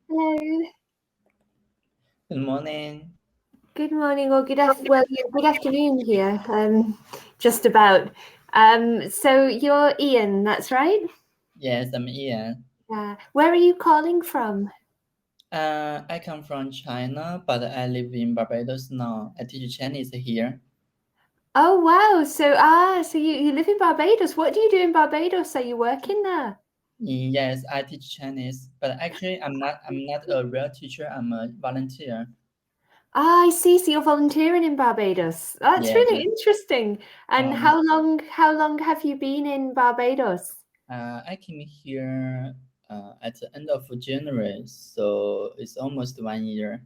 Hello. Good morning. Good morning or good afternoon here. Just about. So you're Ian, that's right? Yes, I'm Ian. Where are you calling from? I come from China, but I live in Barbados now. I teach Chinese here. Oh wow. So you live in Barbados. What do you do in Barbados? Are you working there? Yes, I teach Chinese, but actually I'm not a real teacher. I'm a volunteer. I see. So you're volunteering in Barbados. That's Yeah. really interesting. And Um. how long have you been in Barbados? I came here at the end of January, so it's almost 1 year.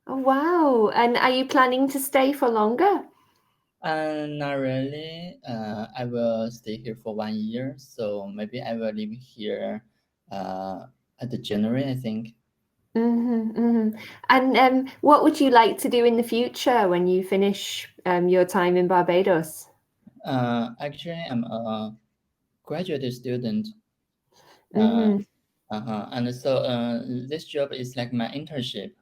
Oh wow. And are you planning to stay for longer? Not really. I will stay here for 1 year, so maybe I will live here at the January, I think. And what would you like to do in the future when you finish your time in Barbados? Actually, I'm a graduate student. Uh, hmm and so this job is like my internship.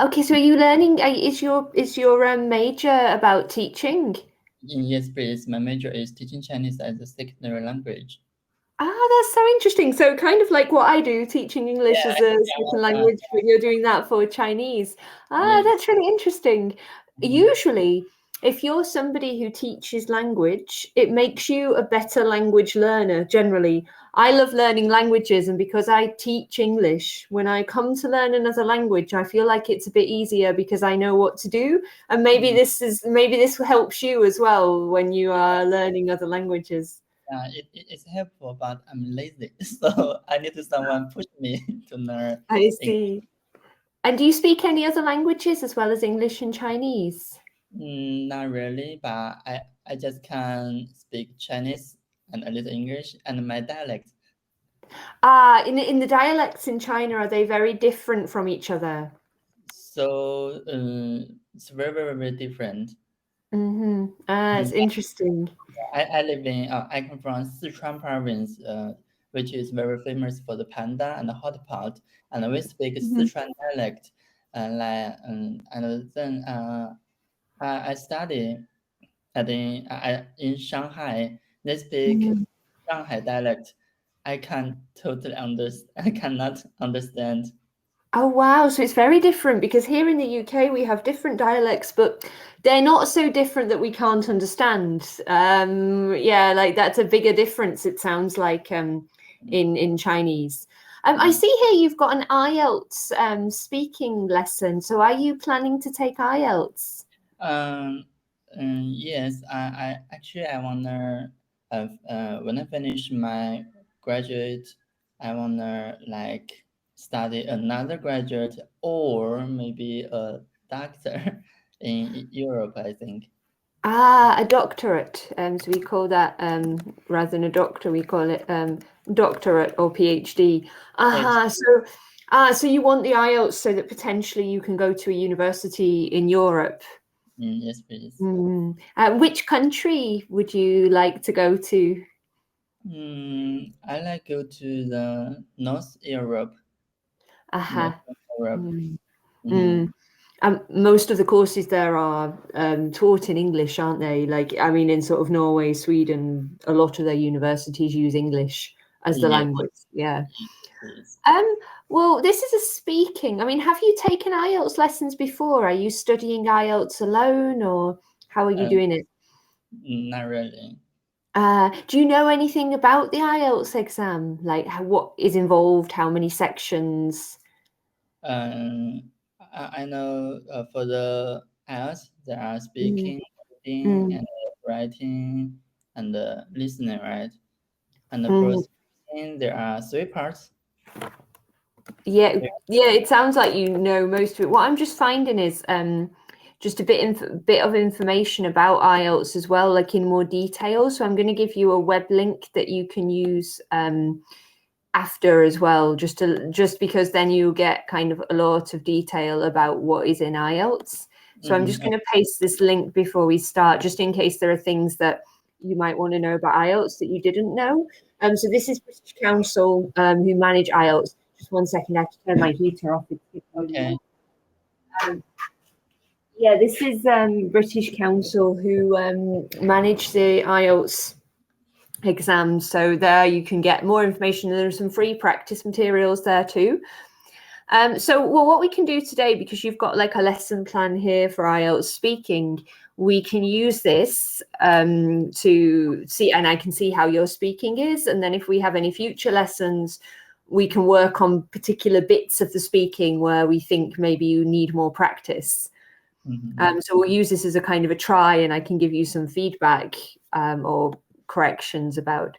Okay. So are you learning? Is your major about teaching? Yes, please. My major is teaching Chinese as a secondary language. That's so interesting. So kind of like what I do, teaching English Yeah, as a second language, but you're doing that for Chinese. yes. That's really interesting. Mhm. Usually, if you're somebody who teaches language, it makes you a better language learner generally. I love learning languages, and because I teach English, when I come to learn another language, I feel like it's a bit easier because I know what to do. And maybe this helps you as well when you are learning other languages. It's helpful, but I'm lazy, so I need someone push me to learn I English. see. And do you speak any other languages as well as English and Chinese? Not really, but I just can speak Chinese and a little English and my dialect. In the dialects in China, are they very different from each other? So it's very different. It's interesting. I come from Sichuan province, which is very famous for the panda and the hot pot, and we speak Mhm. Sichuan dialect. And then I study in Shanghai. They speak Mhm. Shanghai dialect. I cannot understand. Oh wow, so it's very different because here in the UK we have different dialects, but they're not so different that we can't understand. Yeah, like that's a bigger difference, it sounds like in Chinese. I Mm. see here you've got an IELTS speaking lesson. So are you planning to take IELTS? Um, yes, I actually I wanna when I finish my graduate, I wanna like study another graduate or maybe a doctor in Europe, I think. A doctorate. So we call that rather than a doctor, we call it doctorate or PhD. H. So you want the IELTS so that potentially you can go to a university in Europe. Yes, please. Which country would you like to go to? I like go to the North Europe. North Aha. Europe. Mm. Mm-hmm. Mm. Most of the courses there are taught in English, aren't they? Like, I mean, in sort of Norway, Sweden, a lot of their universities use English as the Yes, language. Yeah. please. Um, well, this is a speaking. I mean, have you taken IELTS lessons before? Are you studying IELTS alone, or how are you Uh, doing it? Not really. Do you know anything about the IELTS exam? Like, what is involved? How many sections? Um, I know for the IELTS, there are Mm, speaking, reading, mm, and writing, and listening, right? And for mm. speaking, there are three parts. Yeah, yeah, it sounds like you know most of it. What I'm just finding is just a bit of information about IELTS as well, like in more detail. So I'm going to give you a web link that you can use after as well, just because then you get kind of a lot of detail about what is in IELTS. So I'm just Mm-hmm. going to paste this link before we start, just in case there are things that you might want to know about IELTS that you didn't know. So this is British Council who manage IELTS. Just 1 second, I have to turn my heater off. Okay. Yeah, this is British Council who manage the IELTS exams. So there you can get more information. There are some free practice materials there too. So what we can do today, because you've got like a lesson plan here for IELTS speaking, we can use this to see, and I can see how your speaking is. And then if we have any future lessons, we can work on particular bits of the speaking where we think maybe you need more practice. So we'll use this as a kind of a try, and I can give you some feedback or corrections about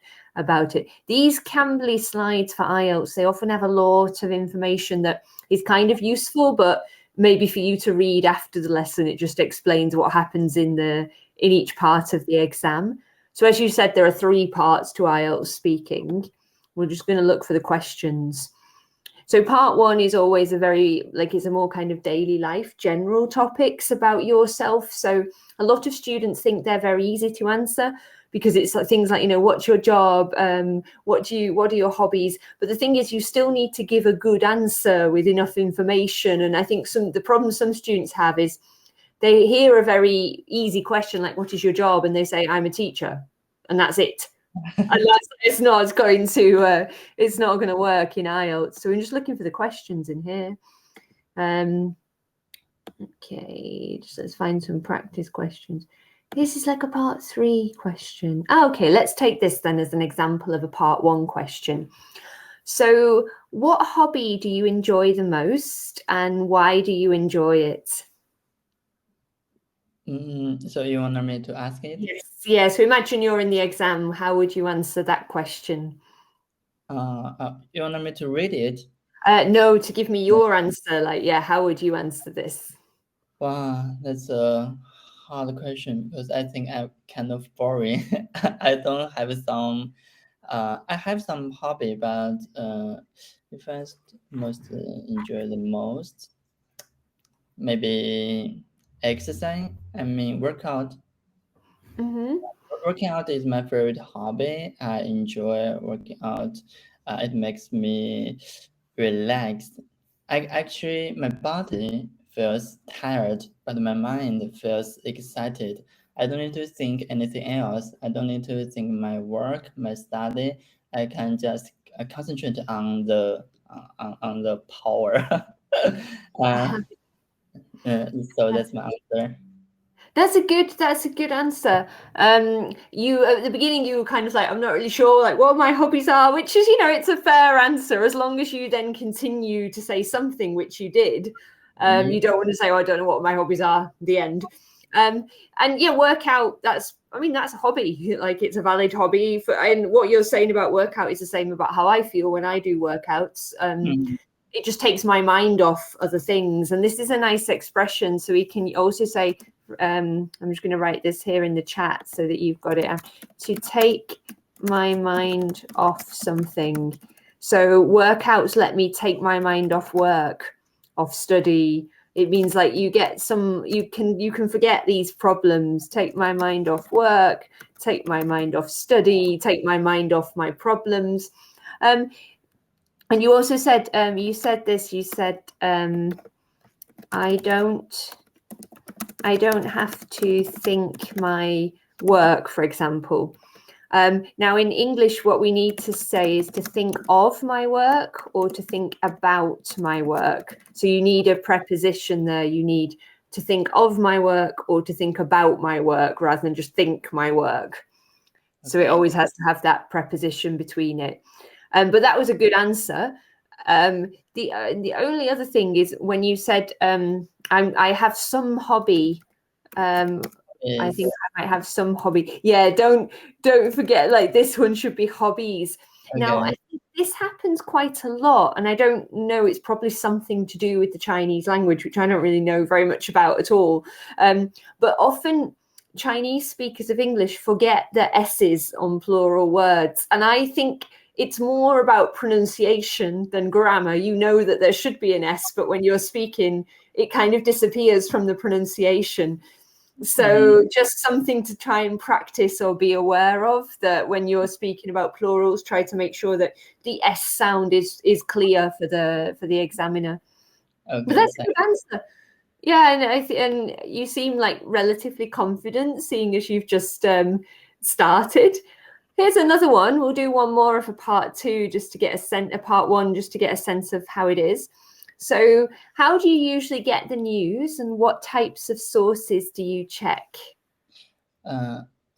it. These Cambly slides for IELTS, they often have a lot of information that is kind of useful, but maybe for you to read after the lesson, it just explains what happens in each part of the exam. So as you said, there are 3 parts to IELTS speaking. We're just going to look for the questions. So part 1 is always it's a more kind of daily life, general topics about yourself. So a lot of students think they're very easy to answer because it's like things like, what's your job? What are your hobbies? But the thing is, you still need to give a good answer with enough information. And I think the problem some students have is they hear a very easy question like, what is your job? And they say, I'm a teacher, and that's it. And it's not going to work in IELTS. So we're just looking for the questions in here. Okay, let's find some practice questions. This is like a part 3 question. Okay, let's take this then as an example of a part 1 question. So what hobby do you enjoy the most, and why do you enjoy it? So you want me to ask it? Yes. Yeah, so imagine you're in the exam. How would you answer that question? You want me to read it? No, to give me your answer. How would you answer this? Wow, that's a hard question because I think I'm kind of boring. I don't have some. I have some hobby, but if I most enjoy the most, maybe exercise. I mean, workout. Working out is my favorite hobby. I enjoy working out. It makes me relaxed. My body feels tired, but my mind feels excited. I don't need to think anything else. I don't need to think my work, my study. I can just concentrate on the power. So that's my answer. That's a good answer. You at the beginning, you were kind of like, I'm not really sure like what my hobbies are, which is, it's a fair answer as long as you then continue to say something, which you did. You don't want to say, I don't know what my hobbies are, the end. And yeah, workout, that's a hobby. Like, it's a valid hobby and what you're saying about workout is the same about how I feel when I do workouts. It just takes my mind off other things. And this is a nice expression. So we can also say, I'm just going to write this here in the chat so that you've got it. To take my mind off something. So workouts let me take my mind off work, off study. It means like you can forget these problems. Take my mind off work, take my mind off study, take my mind off my problems. And you also said, you said I don't have to think my work, for example. Now in English, what we need to say is to think of my work or to think about my work. So you need a preposition there. You need to think of my work or to think about my work rather than just think my work. Okay. So it always has to have that preposition between it. But that was a good answer. The only other thing is when you said I have some hobby. Yes. I think I might have some hobby. Yeah, don't forget, like, this one should be hobbies. Okay. Now, I think this happens quite a lot, and I don't know, it's probably something to do with the Chinese language, which I don't really know very much about at all. But often Chinese speakers of English forget the S's on plural words, and I think it's more about pronunciation than grammar. You know that there should be an S, but when you're speaking, it kind of disappears from the pronunciation. So just something to try and practice or be aware of, that when you're speaking about plurals, try to make sure that the S sound is clear for the examiner. Okay, But that's a good answer. Yeah, and you seem like relatively confident, seeing as you've just started. Here's another one. We'll do one more of a part two, just to get part one, just to get a sense of how it is. So how do you usually get the news, and what types of sources do you check?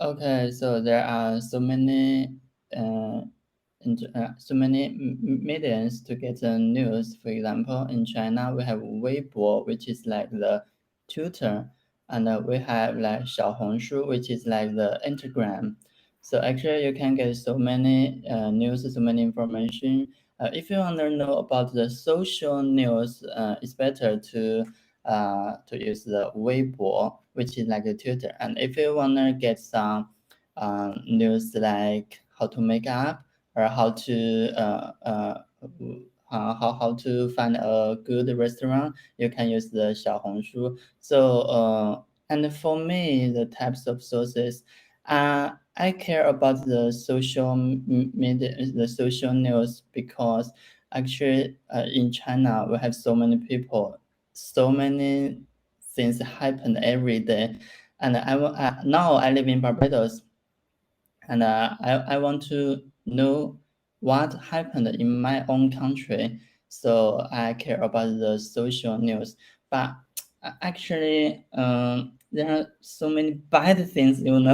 Okay, so there are so many mediums to get the news. For example, in China, we have Weibo, which is like the Twitter, and we have like Xiaohongshu, which is like the Instagram. So actually, you can get so many news, so many information. If you want to know about the social news, it's better to use the Weibo, which is like a Twitter. And if you want to get some news like how to make up, or how to find a good restaurant, you can use the Xiaohongshu. So and for me, the types of sources, I care about the social media, the social news, because actually in China we have so many people, so many things happen every day, and now I live in Barbados, and I want to know what happened in my own country. So I care about the social news, but actually there are so many bad things, and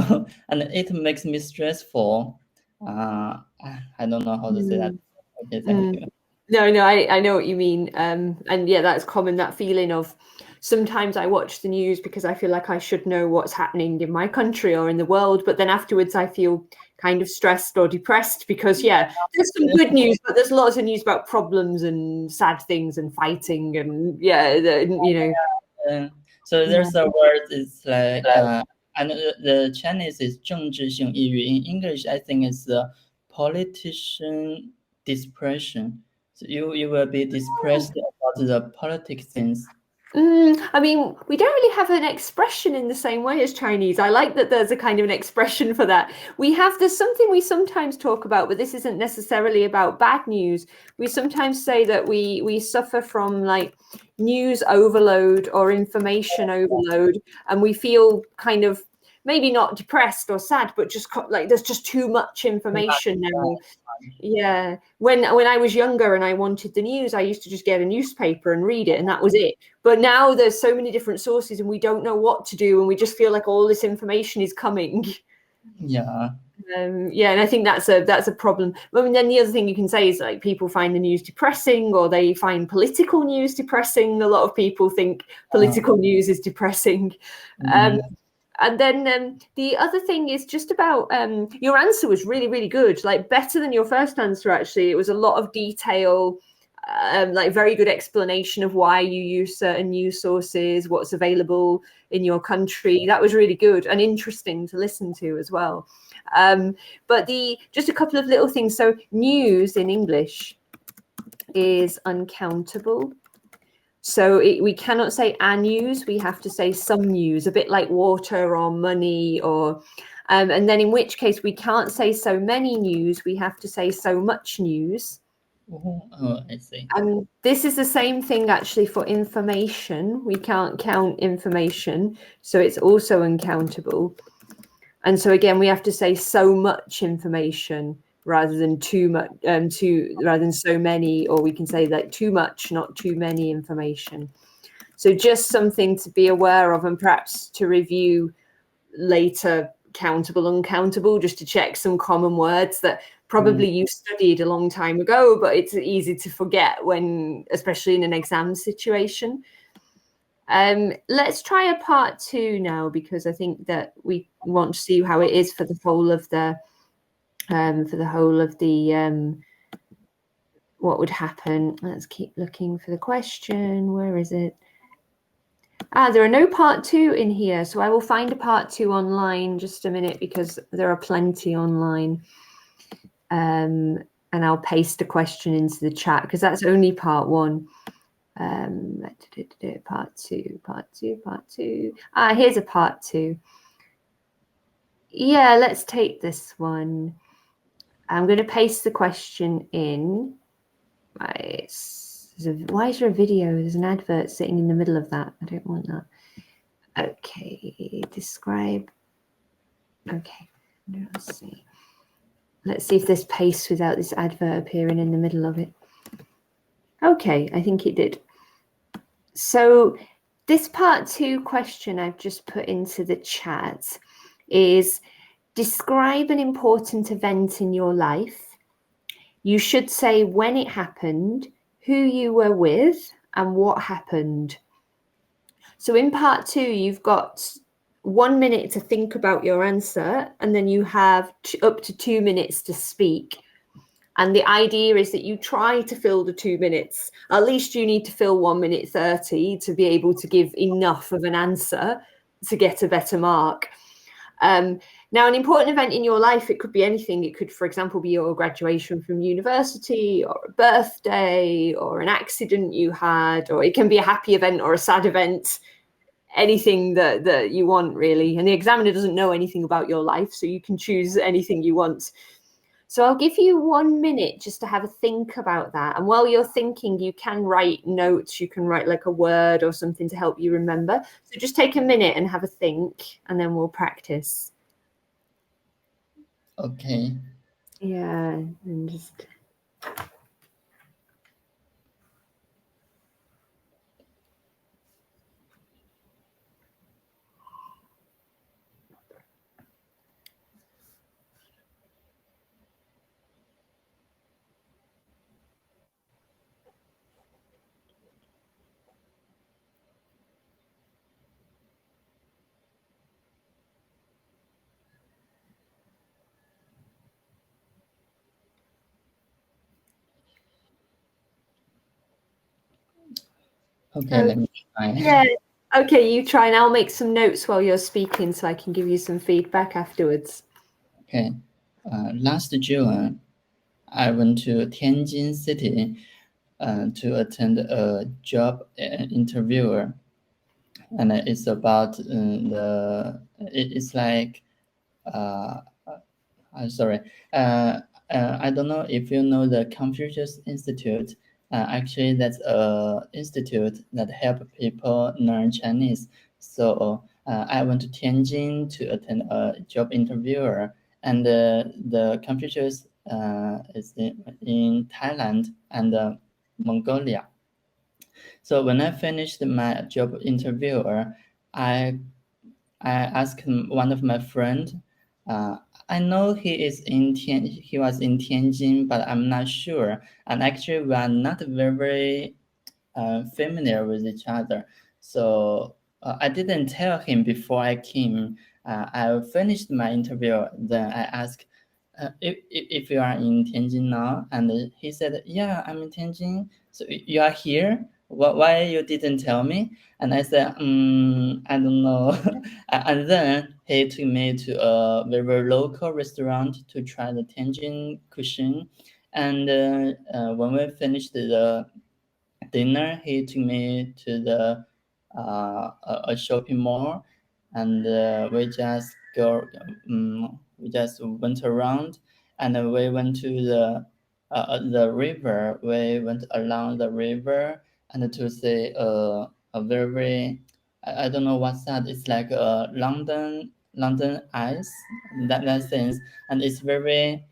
it makes me stressful. I don't know how to say that. Okay, thank you. No, I know what you mean. And yeah, that's common, that feeling of sometimes I watch the news because I feel like I should know what's happening in my country or in the world, but then afterwards I feel kind of stressed or depressed because, yeah, there's some good news, but there's lots of news about problems and sad things and fighting and, So there's a word, it's like, and the Chinese is 政治性抑郁. In English, I think it's the politician depression. So you will be depressed about the politics things. I mean, we don't really have an expression in the same way as Chinese. I like that there's a kind of an expression for that. There's something we sometimes talk about, but this isn't necessarily about bad news. We sometimes say that we suffer from like news overload or information overload, and we feel kind of maybe not depressed or sad, but just like there's just too much information now. Yeah, when I was younger and I wanted the news, I used to just get a newspaper and read it, and that was it. But now there's so many different sources, and we don't know what to do, and we just feel like all this information is coming. Yeah. Yeah, and I think that's a problem. I mean, then the other thing you can say is like people find the news depressing, or they find political news depressing. A lot of people think political news is depressing. And then the other thing is just about your answer was really, really good, like better than your first answer, actually. It was a lot of detail, like very good explanation of why you use certain news sources, what's available in your country. That was really good and interesting to listen to as well. But just a couple of little things. So news in English is uncountable. So we cannot say a news, we have to say some news, a bit like water or money, or and then in which case we can't say so many news, we have to say so much news. Oh, I see. And this is the same thing actually for information. We can't count information, so it's also uncountable. And so again, we have to say so much information rather than too much, rather than so many, or we can say like too much, not too many information. So just something to be aware of, and perhaps to review later, countable, uncountable, just to check some common words that probably you studied a long time ago, but it's easy to forget when, especially in an exam situation. Let's try a part two now, because I think that we want to see how it is for the whole of the what would happen. Let's keep looking for the question. Where is it? There are no part two in here, so I will find a part two online. Just a minute, because there are plenty online. And I'll paste a question into the chat, because that's only part one. Part two. Here's a part 2. Yeah, let's take this one. I'm going to paste the question in. Why is there a video? There's an advert sitting in the middle of that. I don't want that. Okay, describe. Okay, let's see. Let's see if this pastes without this advert appearing in the middle of it. Okay, I think it did. So this part 2 question I've just put into the chat is describe an important event in your life. You should say when it happened, who you were with, and what happened. So in part 2, you've got 1 minute to think about your answer, and then you have up to 2 minutes to speak. And the idea is that you try to fill the 2 minutes. At least you need to fill 1 minute 30 to be able to give enough of an answer to get a better mark. Now, an important event in your life, it could be anything. It could, for example, be your graduation from university, or a birthday, or an accident you had, or it can be a happy event or a sad event, anything that you want, really. And the examiner doesn't know anything about your life, so you can choose anything you want. So I'll give you 1 minute just to have a think about that. And while you're thinking, you can write notes. You can write like a word or something to help you remember. So just take a minute and have a think, and then we'll practice. Okay. Yeah, and just... Okay, let me try. Yeah. Okay, you try, and I'll make some notes while you're speaking so I can give you some feedback afterwards. Okay. Last June, I went to Tianjin City to attend a job interview, and it's about it's like sorry. I don't know if you know the Confucius Institute. Actually, that's a institute that help people learn Chinese. So I went to Tianjin to attend a job interview, and the Confucius is in Thailand and Mongolia. So when I finished my job interview, I asked one of my friends. I know he was in Tianjin, but I'm not sure. And actually, we are not very familiar with each other. So I didn't tell him before I came. I finished my interview. Then I asked if you are in Tianjin now, and he said, "Yeah, I'm in Tianjin. So you are here. Why you didn't tell me?" And I said, I don't know. And then he took me to a very local restaurant to try the Tianjin cuisine. And when we finished the dinner, he took me to the a shopping mall, and we just went around, and we went to the river. We went along the river and to see a very I don't know what's that. It's like a London ice, that sense, and it's very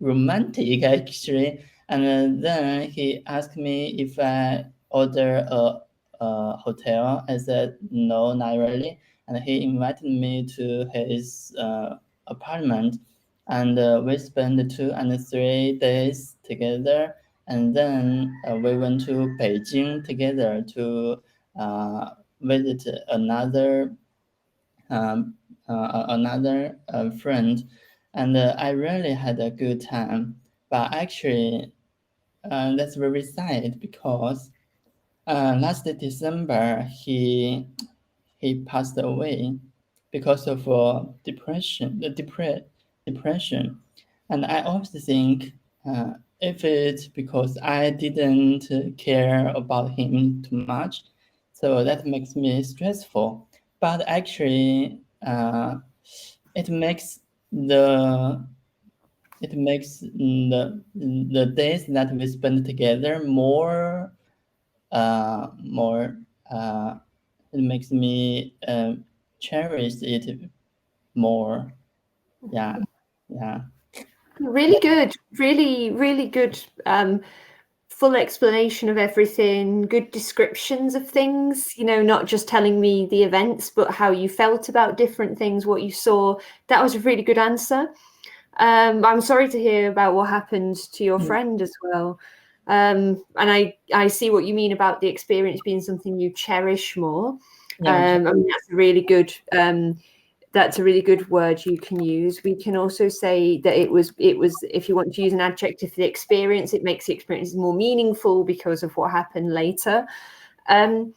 romantic actually. And then he asked me if I order a hotel. I said no, not really. And he invited me to his apartment, and we spent 2 and 3 days together. And then we went to Beijing together to visit another friend, and I really had a good time. But actually, that's very sad because last December he passed away because of depression. And I always think if it's because I didn't care about him too much, so that makes me stressful. But actually, it makes the the days that we spend together more it makes me cherish it more. Yeah. Really good, really good. Full explanation of everything, good descriptions of things, not just telling me the events, but how you felt about different things, what you saw. That was a really good answer. I'm sorry to hear about what happened to your friend as well. And I see what you mean about the experience being something you cherish more. I mean, that's a really good word you can use. We can also say that it was, if you want to use an adjective for the experience, it makes the experience more meaningful because of what happened later. The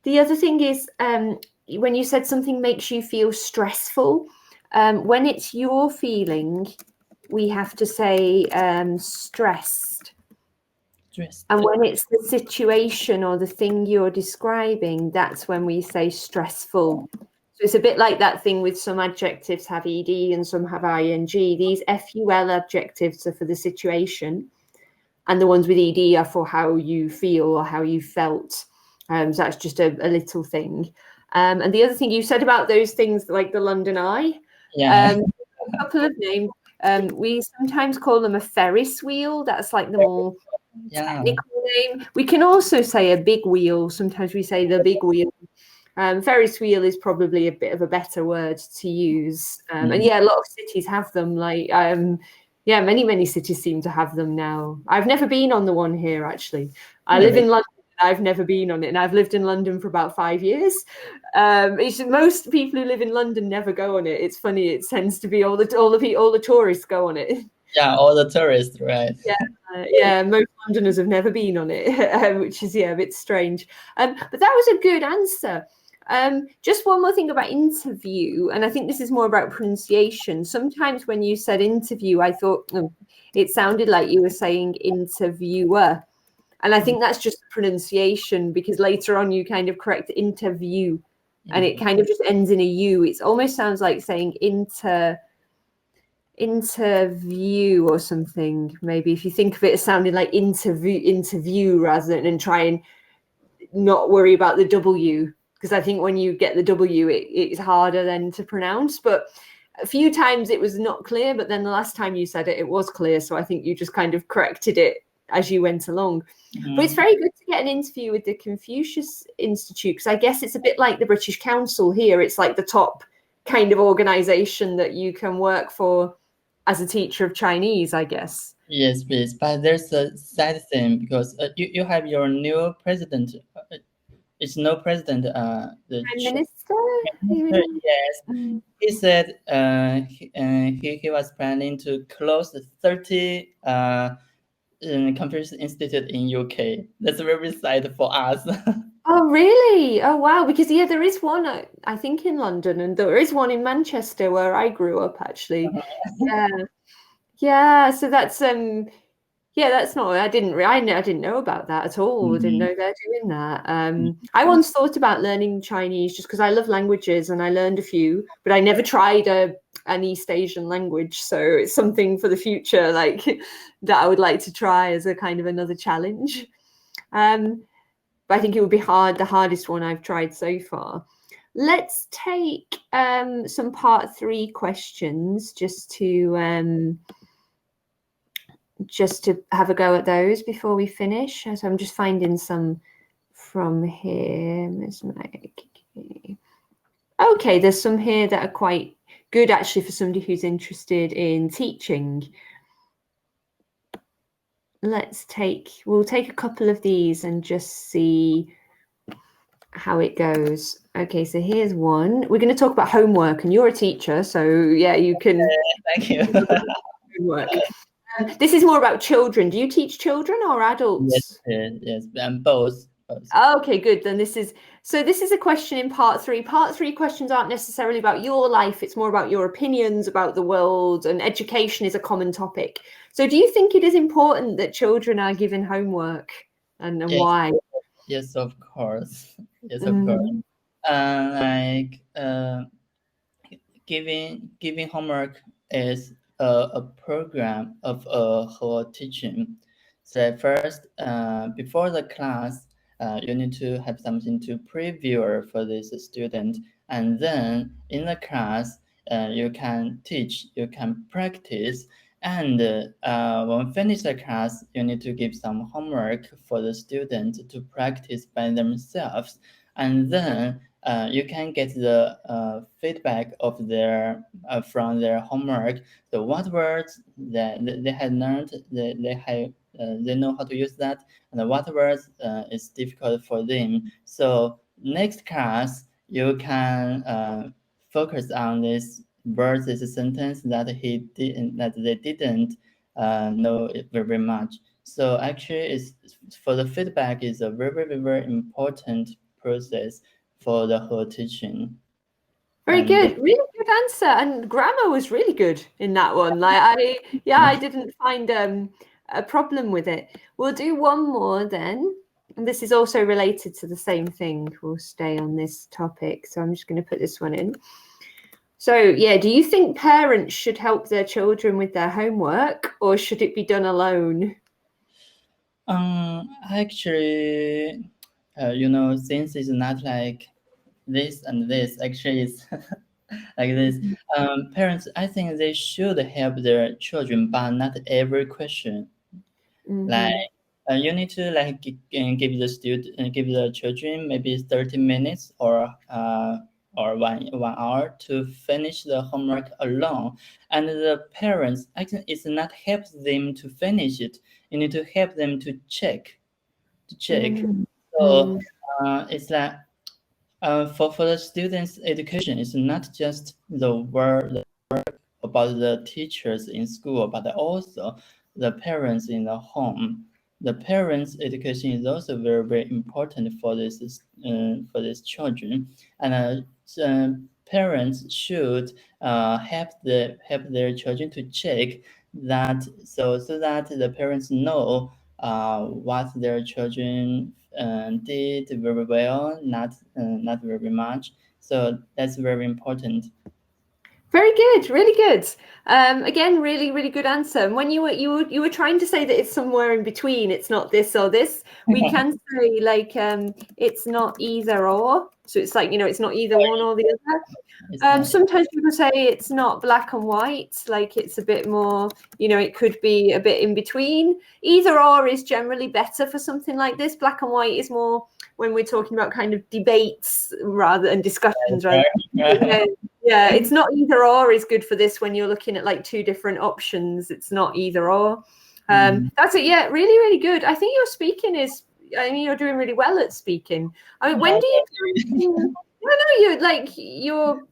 other thing is, when you said something makes you feel stressful, when it's your feeling, we have to say stressed. And when it's the situation or the thing you're describing, that's when we say stressful. So it's a bit like that thing with some adjectives have ed and some have ing. These ful adjectives are for the situation, and the ones with ed are for how you feel or how you felt. So that's just a little thing. And the other thing you said about those things like the London Eye, a couple of names. We sometimes call them a Ferris wheel. That's like the more technical name. We can also say a big wheel. Sometimes we say the big wheel. Ferris wheel is probably a bit of a better word to use. And a lot of cities have them. Like, many cities seem to have them now. I've never been on the one here, actually. I live in London. I've never been on it, and I've lived in London for about 5 years. Most people who live in London never go on it. It's funny. It tends to be all the tourists go on it. Yeah, all the tourists, right? Most Londoners have never been on it, which is a bit strange. But that was a good answer. Just one more thing about interview, and I think this is more about pronunciation. Sometimes when you said interview, I thought it sounded like you were saying interviewer. And I think that's just pronunciation, because later on you kind of correct interview, and it kind of just ends in a U. It almost sounds like saying interview or something. Maybe if you think of it as sounding like interview rather than try and not worry about the W, because I think when you get the W, it's harder then to pronounce. But a few times it was not clear, but then the last time you said it, it was clear. So I think you just kind of corrected it as you went along. But it's very good to get an interview with the Confucius Institute, because I guess it's a bit like the British Council here. It's like the top kind of organization that you can work for as a teacher of Chinese, I guess. Yes, please. But there's a sad thing, because you have your new president. It's no president. The Prime Minister? Yes. He said he was planning to close 30 Confucius Institute in UK. That's very sad for us. Oh, really? Oh, wow. Because, there is one, I think, in London, and there is one in Manchester where I grew up, actually. So that's that's not. I didn't know about that at all. I didn't know they're doing that. I once thought about learning Chinese just because I love languages, and I learned a few, but I never tried an East Asian language. So it's something for the future, like that I would like to try as a kind of another challenge. But I think it would be the hardest one I've tried so far. Let's take some part 3 questions just to have a go at those before we finish. So I'm just finding some from here. Okay, there's some here that are quite good actually for somebody who's interested in teaching. We'll take a couple of these and just see how it goes. Okay, so here's one. We're going to talk about homework, and you're a teacher, so you can. Thank you. Homework. This is more about children. Do you teach children or adults? Yes, and both. Okay, good. Then this is a question in part 3. Part 3 questions aren't necessarily about your life. It's more about your opinions about the world, and education is a common topic. So do you think it is important that children are given homework, and Yes. why? Yes, of course. Yes, of course. Like giving homework is a program of a whole teaching. So first, before the class, you need to have something to preview for this student, and then in the class, you can teach, you can practice, and when finish the class, you need to give some homework for the student to practice by themselves, and then you can get the feedback of their from their homework. So what words that they had learned, they know how to use that, and what words is difficult for them. So next class you can focus on this words, this sentence that they didn't know it very much. So actually, it's for the feedback is a very important process for the whole teaching. Very And good, really good answer. And grammar was really good in that one. Like I didn't find a problem with it. We'll do one more then. And this is also related to the same thing. We'll stay on this topic. So I'm just going to put this one in. So yeah, do you think parents should help their children with their homework, or should it be done alone? Actually, since it's not like this and this, actually it's like this. Parents, I think they should help their children, but not every question. Like you need to like give the children maybe 30 minutes or 1 hour to finish the homework alone, and the parents, I think it's not help them to finish it. You need to help them to check. So it's like for the students' education, it's not just the work about the teachers in school, but also the parents in the home. The parents' education is also very important for this children, and parents should help their children to check that, so that the parents know what their children did very well, not very much. So that's very important. Very good, really good. Again, really good answer. And when you were trying to say that it's somewhere in between, it's not this or this, we can say like it's not either or. So it's like, it's not either one or the other. Sometimes people say it's not black and white, like it's a bit more, it could be a bit in between. Either or is generally better for something like this. Black and white is more when we're talking about kind of debates rather than discussions. Yeah, it's not either or is good for this when you're looking at like two different options. It's not either or. That's it. Yeah, really good. I think your speaking you're doing really well at speaking. I mean, when do you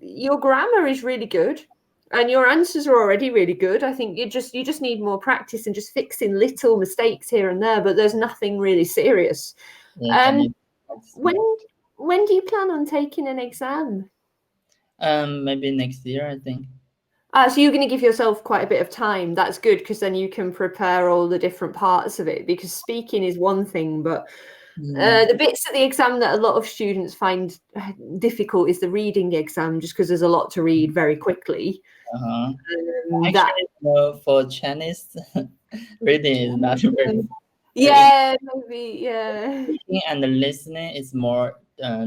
your grammar is really good and your answers are already really good. I think you just need more practice and just fixing little mistakes here and there, but there's nothing really serious. When do you plan on taking an exam? Maybe next year, I think. So you're going to give yourself quite a bit of time. That's good, because then you can prepare all the different parts of it, because speaking is one thing, but the bits of the exam that a lot of students find difficult is the reading exam, just because there's a lot to read very quickly. Actually, for Chinese, reading is not very. Yeah, maybe, yeah. Reading and listening is more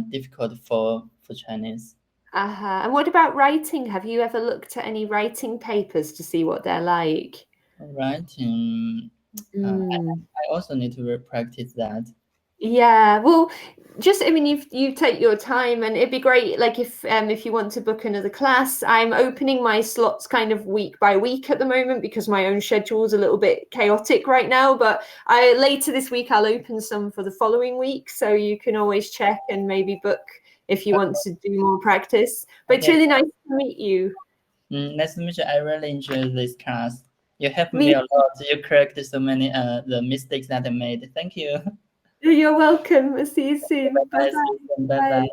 difficult for Chinese. And what about writing? Have you ever looked at any writing papers to see what they're like? Writing, I also need to practice that. Yeah, well, you take your time, and it'd be great, like if you want to book another class. I'm opening my slots kind of week by week at the moment because my own schedule is a little bit chaotic right now, but later this week I'll open some for the following week, so you can always check and maybe book if you want to do more practice. But it's really nice to meet you. Nice to meet you. I really enjoyed this class. You helped me a lot. You corrected so many the mistakes that I made. Thank you. You're welcome. I'll see you soon. Bye-bye. Bye-bye. Bye-bye.